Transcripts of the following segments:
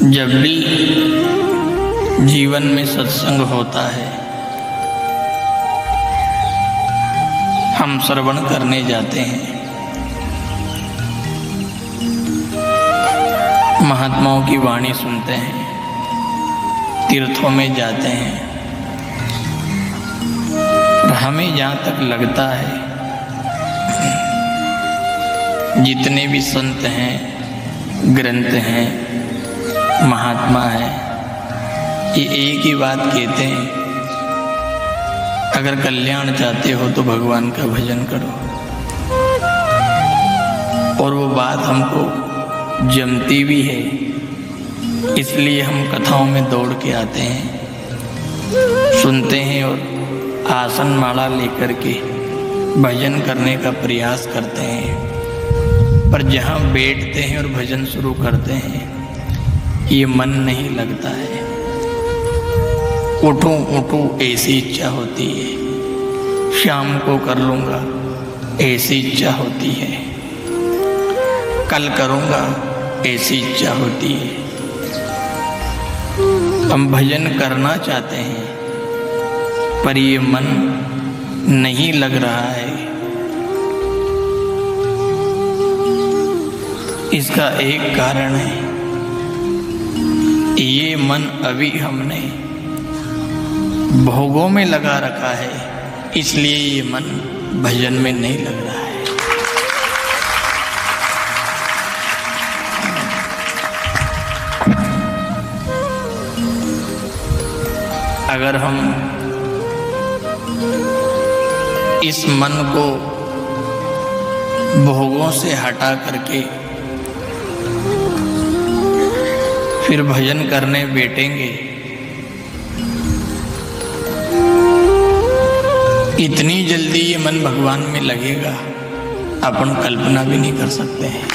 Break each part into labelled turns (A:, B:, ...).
A: जब भी जीवन में सत्संग होता है, हम श्रवण करने जाते हैं, महात्माओं की वाणी सुनते हैं, तीर्थों में जाते हैं, और हमें जहाँ तक लगता है जितने भी संत हैं, ग्रंथ हैं, महात्मा हैं, ये एक ही बात कहते हैं, अगर कल्याण चाहते हो तो भगवान का भजन करो। और वो बात हमको जमती भी है, इसलिए हम कथाओं में दौड़ के आते हैं, सुनते हैं और आसन माला लेकर के भजन करने का प्रयास करते हैं। पर जहाँ बैठते हैं और भजन शुरू करते हैं, ये मन नहीं लगता है। उठूं उठूं ऐसी इच्छा होती है, शाम को कर लूँगा ऐसी इच्छा होती है, कल करूँगा ऐसी इच्छा होती है। हम भजन करना चाहते हैं, पर ये मन नहीं लग रहा है। इसका एक कारण है, ये मन अभी हमने भोगों में लगा रखा है, इसलिए ये मन भजन में नहीं लग रहा है। अगर हम इस मन को भोगों से हटा करके फिर भजन करने बैठेंगे, इतनी जल्दी ये मन भगवान में लगेगा, अपन कल्पना भी नहीं कर सकते हैं।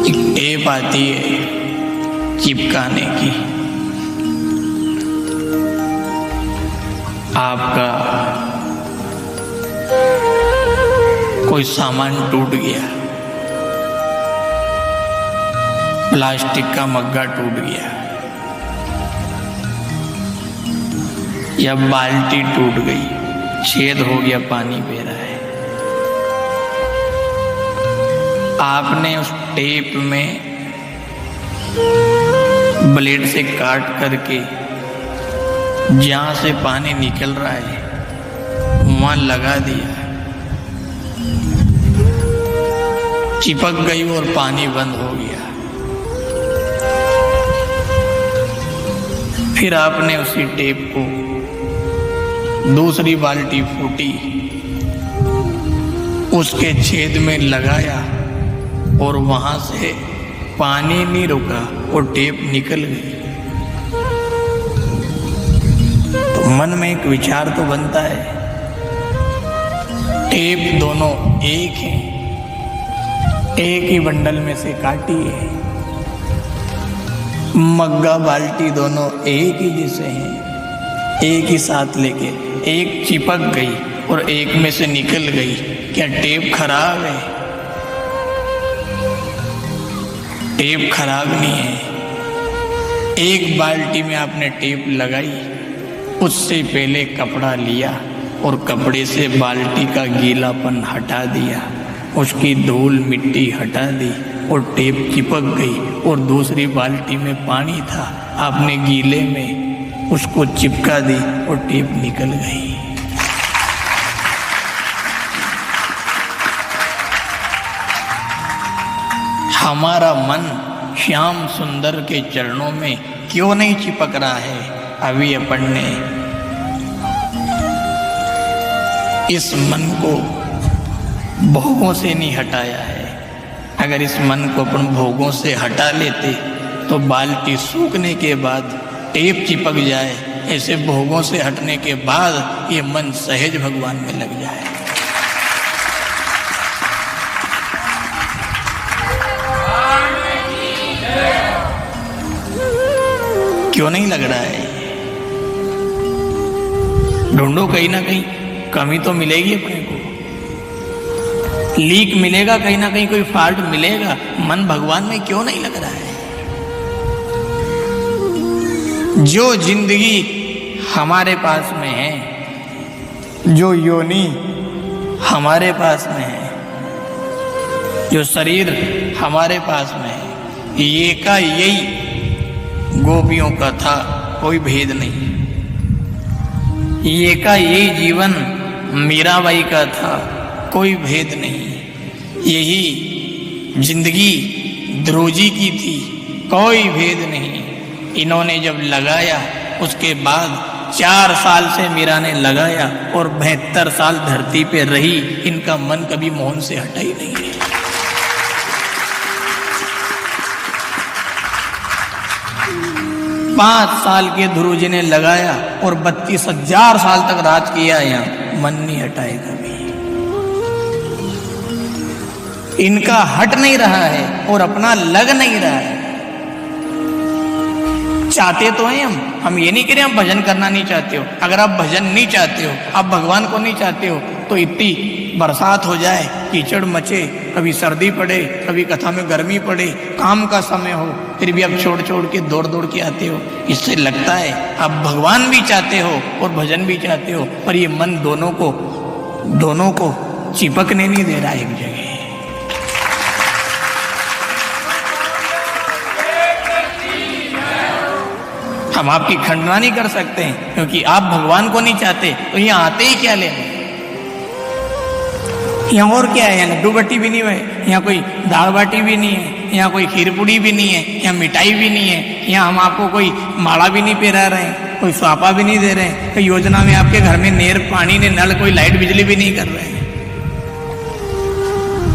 A: एक टेप आती है चिपकाने की, आपका कोई सामान टूट गया, प्लास्टिक का मग्गा टूट गया या बाल्टी टूट गई, छेद हो गया, पानी बह रहा है, आपने उस टेप में ब्लेड से काट करके जहाँ से पानी निकल रहा है वहाँ लगा दिया, चिपक गई और पानी बंद हो गया। फिर आपने उसी टेप को दूसरी बाल्टी फूटी, उसके छेद में लगाया और वहां से पानी नहीं रुका, वो टेप निकल गई। तो मन में एक विचार तो बनता है, टेप दोनों एक हैं, एक ही बंडल में से काटी है, मग्गा बाल्टी दोनों एक ही जैसे हैं, एक ही साथ लेके एक चिपक गई और एक में से निकल गई, क्या टेप खराब है? टेप खराब नहीं है। एक बाल्टी में आपने टेप लगाई, उससे पहले कपड़ा लिया और कपड़े से बाल्टी का गीलापन हटा दिया, उसकी धूल मिट्टी हटा दी और टेप चिपक गई। और दूसरी बाल्टी में पानी था, आपने गीले में उसको चिपका दी और टेप निकल गई। हमारा मन श्याम सुंदर के चरणों में क्यों नहीं चिपक रहा है? अभी अपन ने इस मन को भोगों से नहीं हटाया है। अगर इस मन को अपन भोगों से हटा लेते तो बाल्टी सूखने के बाद टेप चिपक जाए, ऐसे भोगों से हटने के बाद ये मन सहज भगवान में लग जाए। क्यों नहीं लग रहा है? ढूंढो, कहीं ना कहीं कमी तो मिलेगी अपने को, लीक मिलेगा, कहीं ना कहीं कोई फॉल्ट मिलेगा। मन भगवान में क्यों नहीं लग रहा है? जो जिंदगी हमारे पास में है, जो योनि हमारे पास में है, जो शरीर हमारे पास में है, ये का यही गोपियों का था, कोई भेद नहीं। ये का यही जीवन मीराबाई का था, कोई भेद नहीं। यही जिंदगी ध्रुव जी की थी, कोई भेद नहीं। इन्होंने जब लगाया, उसके बाद 4 साल से मीरा ने लगाया और 72 साल धरती पे रही, इनका मन कभी मोहन से हटा ही नहीं है। पांच साल के ध्रुव जी ने लगाया और 32,000 साल तक राज किया, यहाँ मन नहीं हटाए कभी। इनका हट नहीं रहा है और अपना लग नहीं रहा है। चाहते तो हैं हम ये नहीं कह रहे हम भजन करना नहीं चाहते हो। अगर आप भजन नहीं चाहते हो, आप भगवान को नहीं चाहते हो, तो इतनी बरसात हो जाए, कीचड़ मचे, कभी सर्दी पड़े, कभी कथा में गर्मी पड़े, काम का समय हो, फिर भी आप छोड़ छोड़ के दौड़ दौड़ के आते हो। इससे लगता है आप भगवान भी चाहते हो और भजन भी चाहते हो, पर ये मन दोनों को चिपकने नहीं दे रहा एक जगह। हम आपकी खंडना नहीं कर सकते हैं, क्योंकि आप भगवान को नहीं चाहते, तो यहाँ आते ही क्या लेने? यहाँ और क्या है? यहाँ लड्डू बट्टी भी नहीं है, यहाँ कोई दाल बाटी भी नहीं है, यहाँ कोई खीर पूड़ी भी नहीं है, यहाँ मिठाई भी नहीं है, यहाँ हम आपको कोई माला भी नहीं पहना रहे हैं, कोई स्वापा भी नहीं दे रहे हैं, कोई योजना में आपके घर में नेर पानी ने नल, कोई लाइट बिजली भी नहीं कर रहे हैं।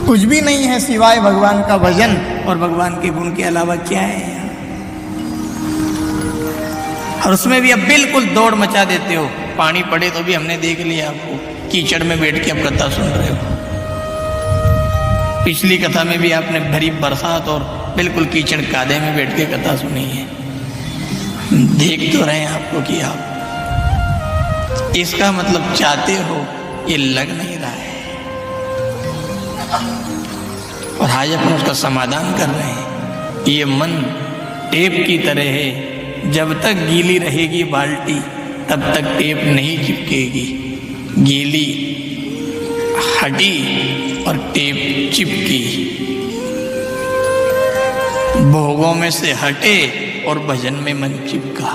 A: कुछ भी नहीं है सिवाय भगवान का भजन और भगवान के गुण के अलावा क्या है? और उसमें भी अब बिल्कुल दौड़ मचा देते हो। पानी पड़े तो भी हमने देख लिया आपको, कीचड़ में बैठ के आप कथा सुन रहे हो। पिछली कथा में भी आपने भरी बरसात और बिल्कुल कीचड़ कादे में बैठ के कथा सुनी है। देख तो रहे हैं आपको कि आप इसका मतलब चाहते हो, ये लग नहीं रहा है। और आज अपन उसका समाधान कर रहे हैं। ये मन टेप की तरह है, जब तक गीली रहेगी बाल्टी तब तक टेप नहीं चिपकेगी। गीली हटी और टेप चिपकी, भोगों में से हटे और भजन में मन चिपका।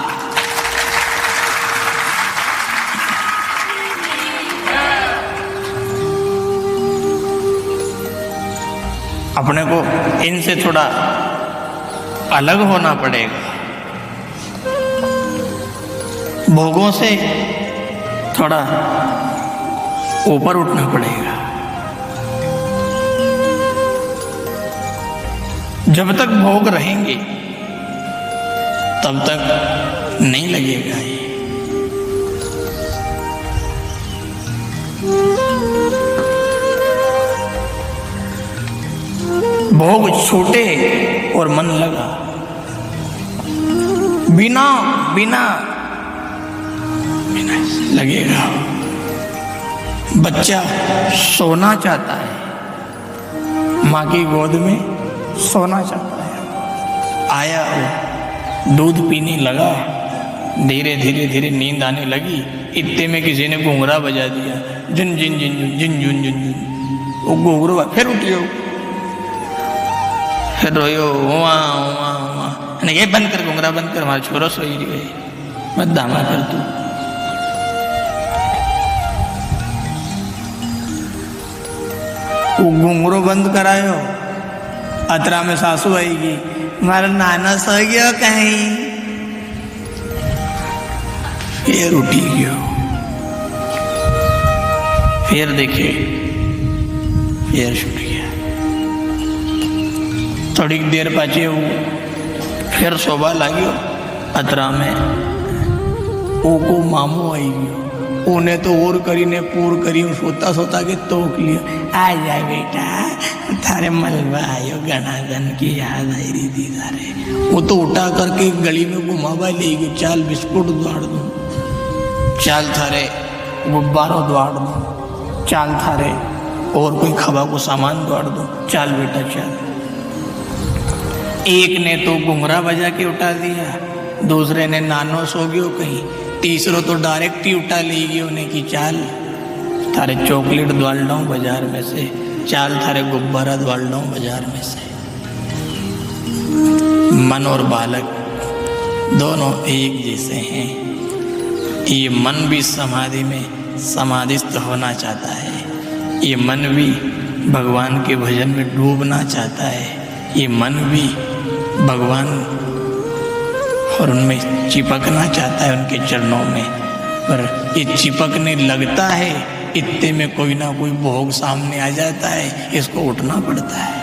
A: अपने को इनसे थोड़ा अलग होना पड़ेगा, भोगों से थोड़ा ऊपर उठना पड़ेगा। जब तक भोग रहेंगे तब तक नहीं लगेगा ये। भोग छूटे और मन लगा, बिना लगेगा। बच्चा सोना चाहता है, माँ की गोद में सोना चाहता है। आया वो दूध पीने लगा, धीरे धीरे धीरे नींद आने लगी। इतने में किसी ने घुंघरा बजा दिया, जिन जिन जिन जिन जिन जिन जिन जिन। वो घुंघरू फिर उठियो, फिर रोयो, वहाँ ये बंद कर, घुंघरा बंद कर, हमारा छोरा सोई गई, मत दामा कर तू। वो घुंघरू बंद करायो, अतरा में सासू आएगी, हमारा नाना सो गया कहीं, फिर उठी गयो, फिर देखे, फिर छूट गया। थोड़ी देर पाचे फिर शोभा लाग्यो, अतरा में ओको मामू आई गयो। उन्हें तो और करी ने पूर करी, सोता सोता के तोक लियो। आ जा बेटा, थारे मलबा आयो, गणाधन की याद आई रही थी थारे। वो तो उठा करके गली में घुमावा ले गई, चाल बिस्कुट उतार दूं, चाल थारे गुब्बारों द्वार दो, चाल थारे और कोई खबा को सामान द्वार दो, चाल बेटा चाल। एक ने तो घुंघरा बजा के उठा दिया, दूसरे ने नानो सो गयो कहीं, तीसरो तो डायरेक्ट ही उठा ली गई उन्हें की चाल थारे चॉकलेट द्वाल डाऊं बाजार में से, चाल थारे गुब्बारा द्वाल डाऊं बाजार में से। मन और बालक दोनों एक जैसे हैं। ये मन भी समाधि में समाधिस्थ होना चाहता है, ये मन भी भगवान के भजन में डूबना चाहता है, ये मन भी भगवान और उनमें चिपकना चाहता है उनके चरणों में। पर ये चिपकने लगता है, इतने में कोई ना कोई भोग सामने आ जाता है, इसको उठना पड़ता है।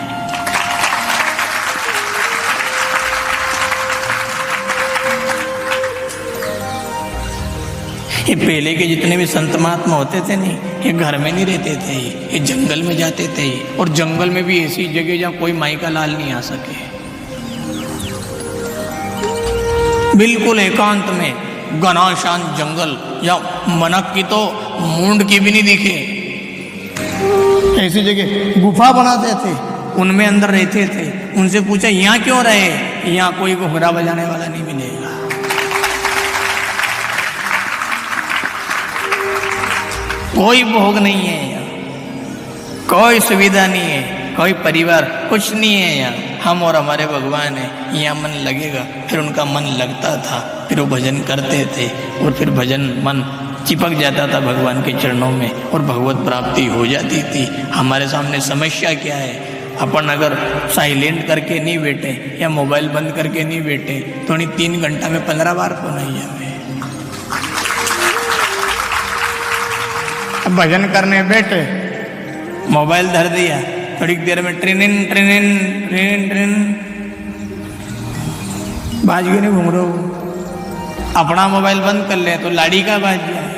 A: ये पहले के जितने भी संत महात्मा होते थे नहीं, ये घर में नहीं रहते थे, ये जंगल में जाते थे, और जंगल में भी ऐसी जगह जहाँ कोई माई का लाल नहीं आ सके, बिल्कुल एकांत में घना शांत जंगल, या मनक की तो मूंड की भी नहीं दिखे, ऐसी जगह गुफा बनाते थे, उनमें अंदर रहते थे। उनसे पूछा यहाँ क्यों रहे, यहाँ कोई घुंघरा बजाने वाला नहीं मिलेगा, कोई भोग नहीं है यहाँ, कोई सुविधा नहीं है, कोई परिवार कुछ नहीं है यहाँ, हम और हमारे भगवान है, यहाँ मन लगेगा। फिर उनका मन लगता था, फिर वो भजन करते थे, और फिर भजन मन चिपक जाता था भगवान के चरणों में, और भगवत प्राप्ति हो जाती थी। हमारे सामने समस्या क्या है, अपन अगर साइलेंट करके नहीं बैठे या मोबाइल बंद करके नहीं बैठे तो 3 घंटा में 15 बार को नहीं आवे। अब भजन करने बैठे, मोबाइल धर दिया, थोड़ी देर में ट्रेन ट्रेन ट्रेन ट्रेन बाज गए, नहीं घूम रहे हो। अपना मोबाइल बंद कर ले तो लाड़ी का बाज जाए,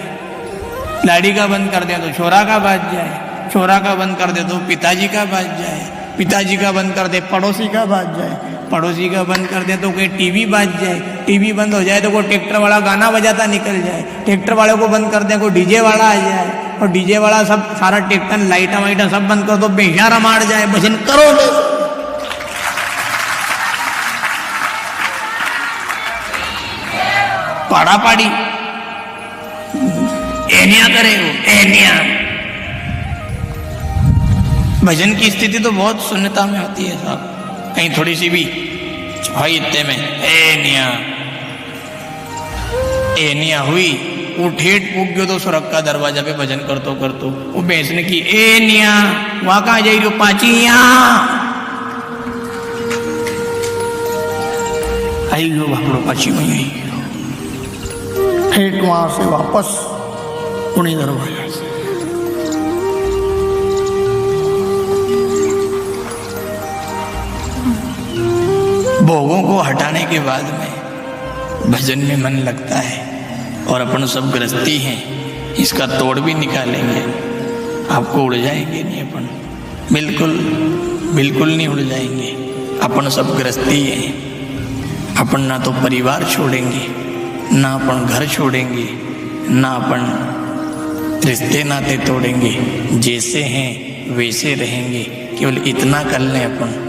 A: लाड़ी का बंद कर दे तो छोरा का बाज जाए, छोरा का बंद कर दे तो पिताजी का बाज जाए, पिताजी का बंद कर दे पड़ोसी का बाज जाए, पड़ोसी का बंद कर दे तो कोई टीवी बाज जाए, टीवी बंद हो जाए तो कोई ट्रैक्टर वाला गाना बजाता निकल जाए, ट्रैक्टर वाले को बंद कर दे कोई डीजे वाला आ जाए, और डीजे वाला सब सारा ट्रैक्टर लाइटा वाइटा सब बंद कर दो, बेचारा मार जाए, भजन करो पाड़ा पाड़ी एनिया करे हो एनिया। भजन की स्थिति तो बहुत शून्यता में होती है साहब, कहीं थोड़ी सी भी भाई इतने में एनिया एनिया हुई, वो ठेठ पूग गयो तो सुरक्षा दरवाजा पे भजन करतो करतो वो बेचने की एनिया वहां कहा जाई रो पाचिया आई गयो भागड़ो पाची में आई ठेठ वहां से वापस उन्हीं दरवाजा से। भोगों को हटाने के बाद में भजन में मन लगता है, और अपन सब गृहस्थी हैं, इसका तोड़ भी निकालेंगे, आपको उड़ जाएंगे नहीं अपन, बिल्कुल बिल्कुल नहीं उड़ जाएंगे। अपन सब गृहस्थी हैं, अपन ना तो परिवार छोड़ेंगे, ना अपन घर छोड़ेंगे, ना अपन रिश्ते नाते तोड़ेंगे, जैसे हैं वैसे रहेंगे। केवल इतना कर लें अपन,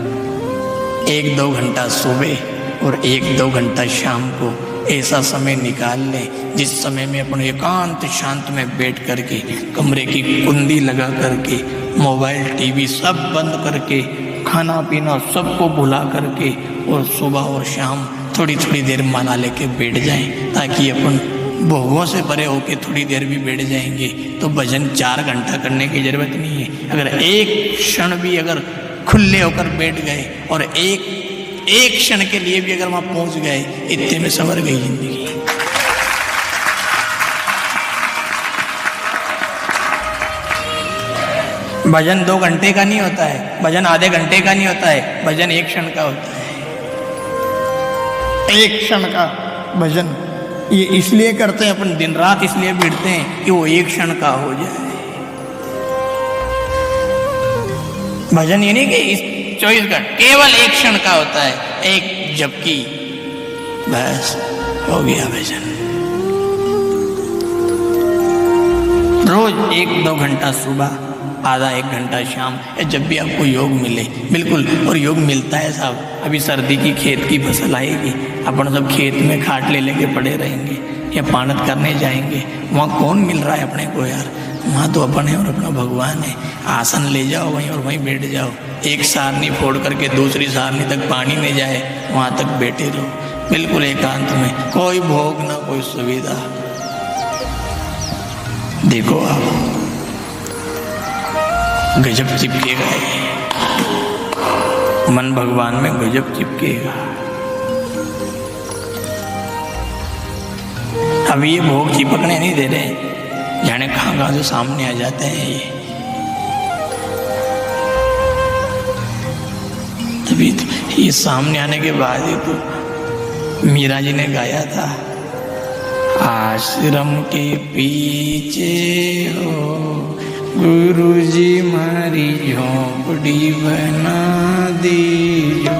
A: 1-2 घंटा सुबह और 1-2 घंटा शाम को ऐसा समय निकाल लें जिस समय में अपन एकांत शांत में बैठ करके कमरे की कुंडी लगा करके मोबाइल टीवी सब बंद करके खाना पीना सबको भुला करके और सुबह और शाम थोड़ी थोड़ी देर माला लेके बैठ जाएं, ताकि अपन भोगों से परे होके थोड़ी देर भी बैठ जाएंगे तो भजन 4 घंटा करने की जरूरत नहीं है। अगर एक क्षण भी अगर खुले होकर बैठ गए और एक क्षण के लिए भी अगर वहां पहुंच गए, इतने में संवर गई जिंदगी। भजन 2 घंटे का नहीं होता है, भजन आधे घंटे का नहीं होता है, भजन 1 क्षण का होता है। 1 क्षण का भजन ये इसलिए करते हैं अपन, दिन रात इसलिए बैठते हैं कि वो 1 क्षण का हो जाए। भजन ये नहीं कि इस 24 घंटे केवल 1 क्षण का होता है, एक जबकि बस हो गया भजन। रोज 1-2 घंटा सुबह, आधा 1 घंटा शाम, या जब भी आपको योग मिले, बिल्कुल। और योग मिलता है साहब। अभी सर्दी की खेत की फसल आएगी, अपन सब खेत में खाट ले लेके पड़े रहेंगे या पानत करने जाएंगे। वहाँ कौन मिल रहा है अपने को यार? वहाँ तो अपन है और अपना भगवान है। आसन ले जाओ वहीं और वहीं बैठ जाओ। एक सारनी फोड़ करके दूसरी सारनी तक पानी में जाए, वहाँ तक बैठे रहो, बिल्कुल एकांत में, कोई भोग ना कोई सुविधा। देखो आप, गजब चिपकेगा ये मन भगवान में, गजब चिपकेगा। अब ये भोग चिपकने नहीं दे रहे, जाने कहाँ से सामने आ जाते हैं ये। तभी तो ये सामने आने के बाद ही तो मीरा जी ने गाया था, आश्रम के पीछे हो गुरुजी मारी झोपड़ी बना दीजो।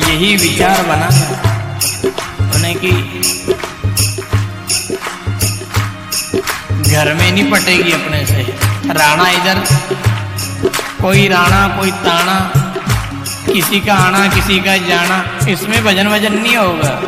A: यही विचार बना होने की घर में नहीं पटेगी अपने से। राणा इधर, कोई राणा कोई ताना, किसी का आना किसी का जाना, इसमें भजन वजन नहीं होगा।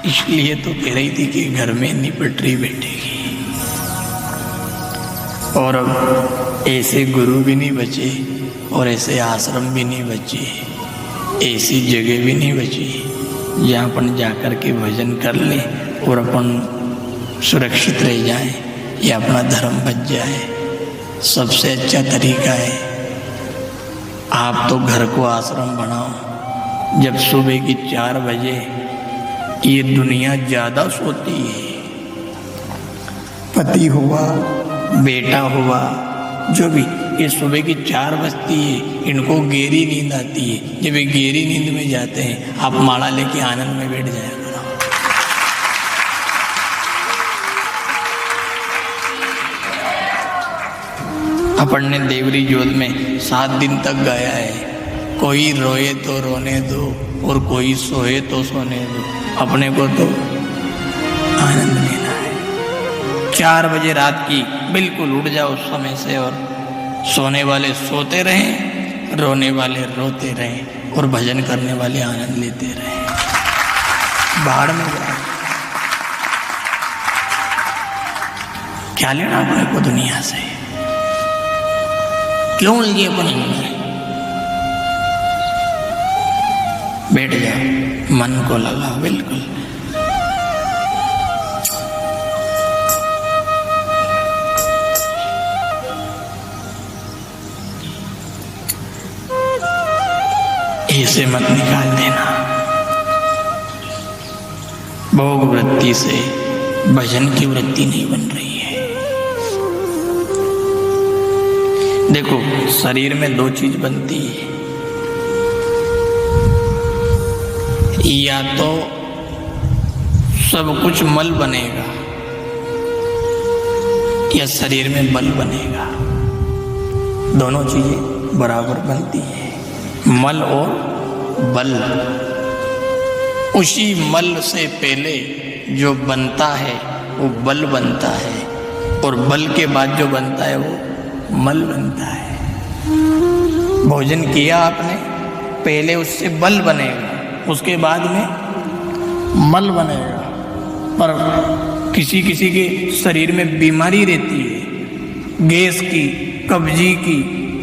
A: इसलिए तो कह रही थी कि घर में निपटरी बैठेगी। और अब ऐसे गुरु भी नहीं बचे और ऐसे आश्रम भी नहीं बचे, ऐसी जगह भी नहीं बची जहाँ अपन जाकर के भजन कर ले और अपन सुरक्षित रह जाए या अपना धर्म बच जाए। सबसे अच्छा तरीका है आप तो घर को आश्रम बनाओ। जब सुबह की 4 बजे ये दुनिया ज्यादा सोती है, पति हुआ बेटा हुआ जो भी, ये सुबह की 4 बजती है, इनको गहरी नींद आती है। जब ये गहरी नींद में जाते हैं, आप माला लेके आनंद में बैठ जाया करो। अपन ने देवरी जोत में 7 दिन तक गाया है, कोई रोए तो रोने दो और कोई सोए तो सोने दो, अपने को तो आनंद लेना है। 4 बजे रात की बिल्कुल उठ जाओ उस समय से, और सोने वाले सोते रहें, रोने वाले रोते रहें और भजन करने वाले आनंद लेते रहें। बाहर में जाओ, क्या लेना अपने को दुनिया से? क्यों लिए अपन? बैठ जाओ, मन को लगाओ बिल्कुल। ऐसे मत निकाल देना। भोग वृत्ति से भजन की वृत्ति नहीं बन रही है। देखो, शरीर में दो चीज बनती है, या तो सब कुछ मल बनेगा या शरीर में बल बनेगा। दोनों चीजें बराबर बनती है, मल और बल। उसी मल से पहले जो बनता है वो बल बनता है, और बल के बाद जो बनता है वो मल बनता है। भोजन किया आपने, पहले उससे बल बनेगा, उसके बाद में मल बनेगा। पर किसी किसी के शरीर में बीमारी रहती है, गैस की, कब्जी की,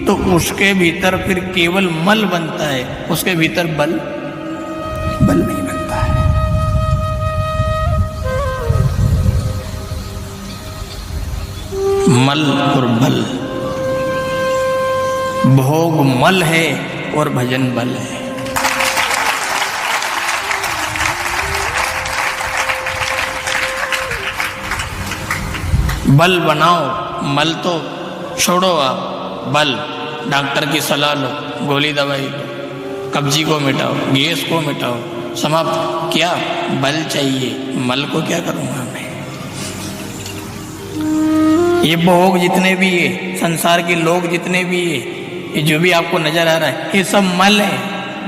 A: तो उसके भीतर फिर केवल मल बनता है, उसके भीतर बल नहीं बनता है। मल और बल, भोग मल है और भजन बल है। बल बनाओ, मल तो छोड़ो आप। बल, डॉक्टर की सलाह लो, गोली दवाई लो, कब्जी को मिटाओ, गैस को मिटाओ, समाप्त। क्या बल चाहिए, मल को क्या करूंगा मैं? ये भोग जितने भी है, संसार के लोग जितने भी है, ये जो भी आपको नजर आ रहा है, ये सब मल है,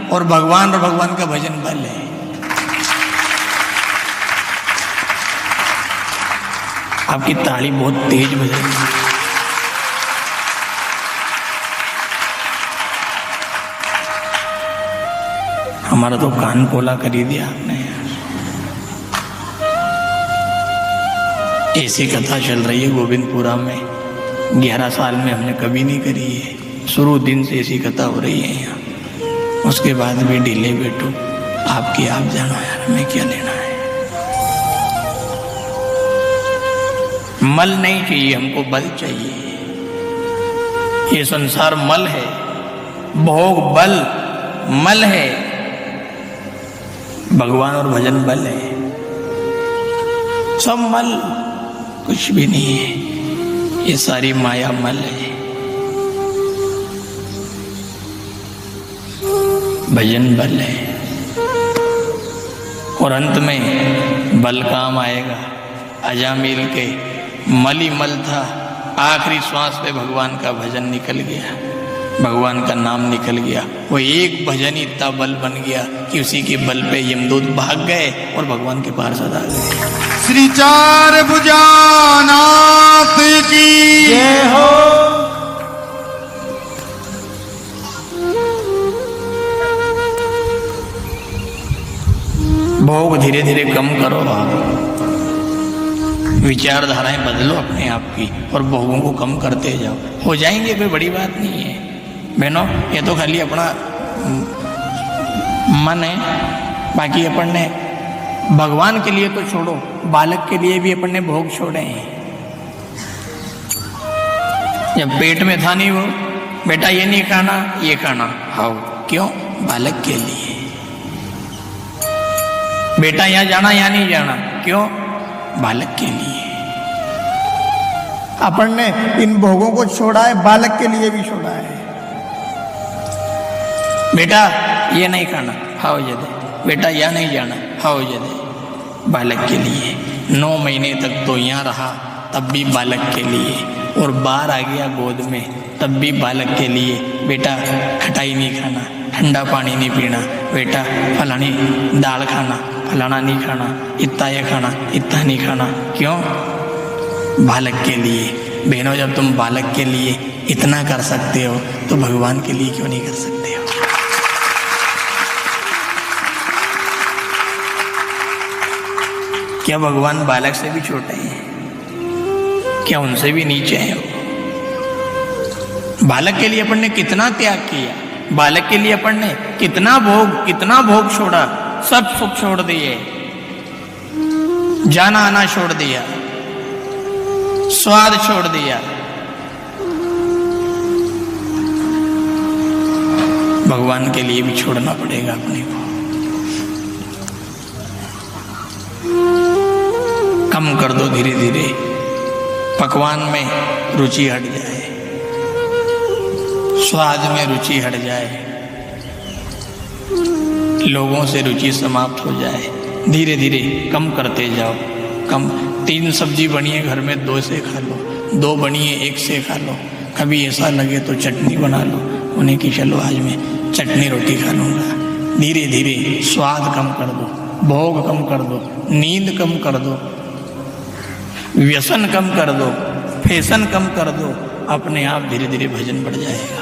A: और भगवान का भजन बल है। आपकी ताली बहुत तेज बज रही है। हमारा तो कान पोला कर ही दिया आपने यार। ऐसी कथा चल रही है गोविंदपुरा में, 11 साल में हमने कभी नहीं करी है। शुरू दिन से ऐसी कथा हो रही है यहाँ, उसके बाद भी ढीले बैठो। आपकी आप जानो यार, हमें क्या लेना है। मल नहीं चाहिए हमको, बल चाहिए। ये संसार मल है, भोग बल मल है, भगवान और भजन बल है। सब मल, कुछ भी नहीं है। ये सारी माया मल है, भजन बल है। और अंत में बल काम आएगा। अजामिल के मल ही मल था, आखिरी श्वास पे भगवान का भजन निकल गया, भगवान का नाम निकल गया। वो एक भजन ही इतना बल बन गया कि उसी के बल पे यमदूत भाग गए और भगवान के पार्षद आ गए।
B: श्री चार भुजानाथ की जय हो।
A: भोग धीरे धीरे कम करो आप, विचारधाराएं बदलो अपने आप की, और भोगों को कम करते जाओ। हो जाएंगे, कोई बड़ी बात नहीं है बहनों। ये तो खाली अपना मन है, बाकी अपन ने भगवान के लिए तो छोड़ो, बालक के लिए भी अपन ने भोग छोड़े हैं। जब पेट में था नहीं वो, बेटा ये नहीं खाना, ये खाना, खाओ। क्यों? बालक के लिए। बेटा यहाँ जाना, यहाँ नहीं जाना, क्यों? बालक के लिए।
B: अपन ने इन भोगों को छोड़ा है, बालक के लिए भी छोड़ा है।
A: बेटा ये नहीं खाना, खाओ ये दे। बेटा यहाँ नहीं जाना, खाओ ये दे। बालक के लिए। 9 महीने तक तो यहाँ रहा, तब भी बालक के लिए, और बाहर आ गया गोद में, तब भी बालक के लिए। बेटा खटाई नहीं खाना, ठंडा पानी नहीं पीना, बेटा फलानी दाल खाना, फलाना नहीं खाना, इतना ये खाना, इतना नहीं खाना। क्यों? बालक के लिए। बहनों, जब तुम बालक के लिए इतना कर सकते हो तो भगवान के लिए क्यों नहीं कर सकते हो? क्या भगवान बालक से भी छोटे हैं? क्या उनसे भी नीचे हैं? बालक के लिए अपन ने कितना त्याग किया, बालक के लिए अपन ने कितना भोग छोड़ा, सब सुख छोड़ दिए, जाना आना छोड़ दिया, स्वाद छोड़ दिया। भगवान के लिए भी छोड़ना पड़ेगा अपने को। कम कर दो धीरे धीरे, पकवान में रुचि हट जाए, स्वाद में रुचि हट जाए, लोगों से रुचि समाप्त हो जाए। धीरे धीरे कम करते जाओ, कम। 3 सब्जी बनी है घर में, 2 से खा लो, 2 बनी है 1 से खा लो। कभी ऐसा लगे तो चटनी बना लो, उन्हें कि चलो आज मैं चटनी रोटी खा लूँगा। धीरे धीरे स्वाद कम कर दो, भोग कम कर दो, नींद कम कर दो, व्यसन कम कर दो, फैशन कम कर दो, अपने आप धीरे धीरे भजन बढ़ जाएगा।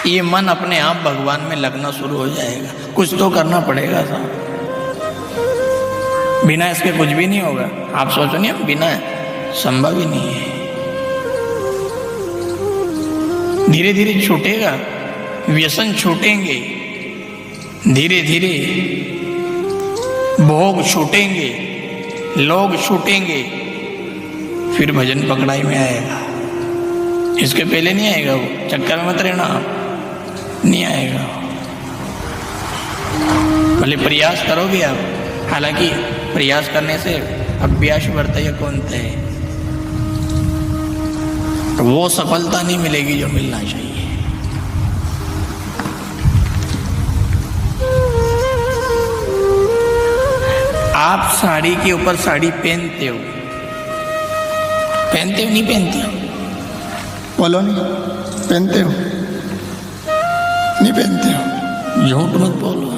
A: ये मन अपने आप भगवान में लगना शुरू हो जाएगा। कुछ तो करना पड़ेगा साहब, बिना इसके कुछ भी नहीं होगा। आप सोचो नहीं, बिना संभव ही नहीं है। धीरे धीरे छूटेगा, व्यसन छूटेंगे, धीरे धीरे भोग छूटेंगे, लोग छूटेंगे, फिर भजन पकड़ाई में आएगा। इसके पहले नहीं आएगा, वो चक्कर में मत रहना आप, नहीं आएगा। भले प्रयास करोगे आप, हालांकि प्रयास करने से अभ्यास बढ़ता है, कौन है वो सफलता नहीं मिलेगी जो मिलना चाहिए। आप साड़ी के ऊपर साड़ी पहनते हो, नहीं पहनते हो?
B: बोलो नहीं, पहनते हो? नहीं पहनते हो?
A: झूठ मत बोलो,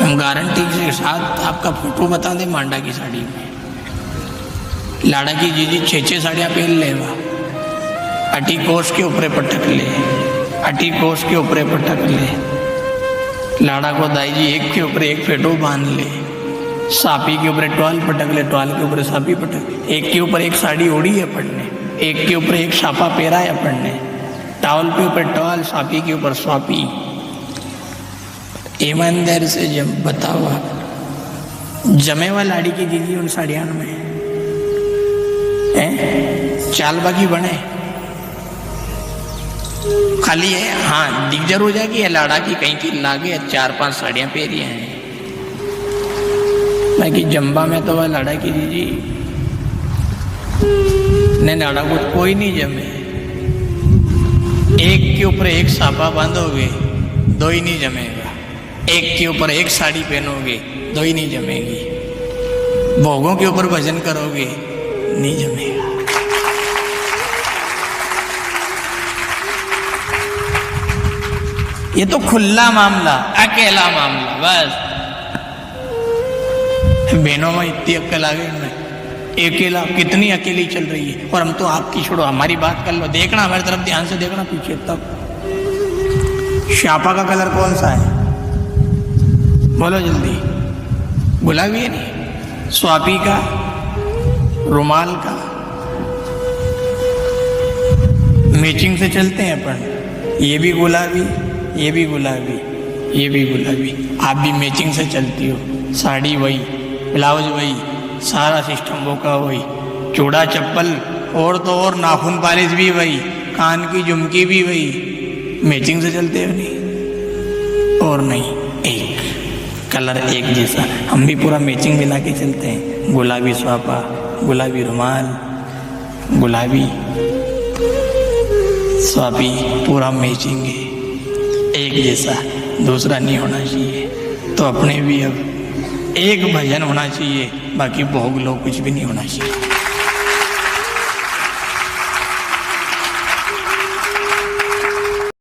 A: हम गारंटी के साथ आपका फोटो बता दें मांडा की साड़ी में। लाड़ा की जीजी 6 साड़ियाँ पहन लेगा, अटी कोस के ऊपरे पटक ले, अटी कोस के ऊपरे पटक ले। लाड़ा को दाई जी एक के ऊपर एक फेटो बांध ले, सापी के ऊपर टॉल पटक ले, टॉल के ऊपर सापी पटक। एक के ऊपर एक साड़ी ओढ़ी है अपन ने, एक के ऊपर एक सापा पेरा है अपन ने, टॉल के ऊपर टॉल, सापी के ऊपर स्वापी। ईमानदार से जब बताओ आप, जमेवा लाड़ी की दीदी उन साड़ियां में चालबागी बने खाली है। हाँ, दिग्जर हो जाएगी है लाड़ा की, कहीं की लागे 4-5 साड़ियां पहरी हैं। बाकी जम्बा में तो वह लाड़ा की दीदी ने, लाड़ा को कोई नहीं जमे। एक के ऊपर एक सापा बांधोगे, 2 ही नहीं जमेगा। एक के ऊपर एक साड़ी पहनोगे, 2 ही नहीं जमेगी। भोगों के ऊपर भजन करोगे, नहीं जमेगा। ये तो खुला मामला, अकेला मामला बस। बहनों में इतनी अक्ल आ गई में, अकेला कितनी अकेली चल रही है। और हम तो आपकी छोड़ो, हमारी बात कर लो। देखना हमारी तरफ, ध्यान से देखना पीछे तक। शापा का कलर कौन सा है? बोलो जल्दी। गुलाबी है नहीं? स्वापी का, रुमाल का, मैचिंग से चलते हैं अपन। ये भी गुलाबी, ये भी गुलाबी, ये भी गुलाबी। आप भी मैचिंग से चलती हो। साड़ी वही, ब्लाउज वही, सारा सिस्टम वो का वही, चूड़ा चप्पल और तो और नाखून पालिश भी वही, कान की झुमकी भी वही। मैचिंग से चलते हो नहीं? और नहीं, एक कलर एक जैसा। हम भी पूरा मैचिंग मिला के चलते हैं। गुलाबी स्वापा, गुलाबी रुमाल, गुलाबी स्वापी, पूरा मैचिंग है, एक जैसा, दूसरा नहीं होना चाहिए। तो अपने भी अब एक भजन होना चाहिए, बाकी भोग लोग कुछ भी नहीं होना चाहिए।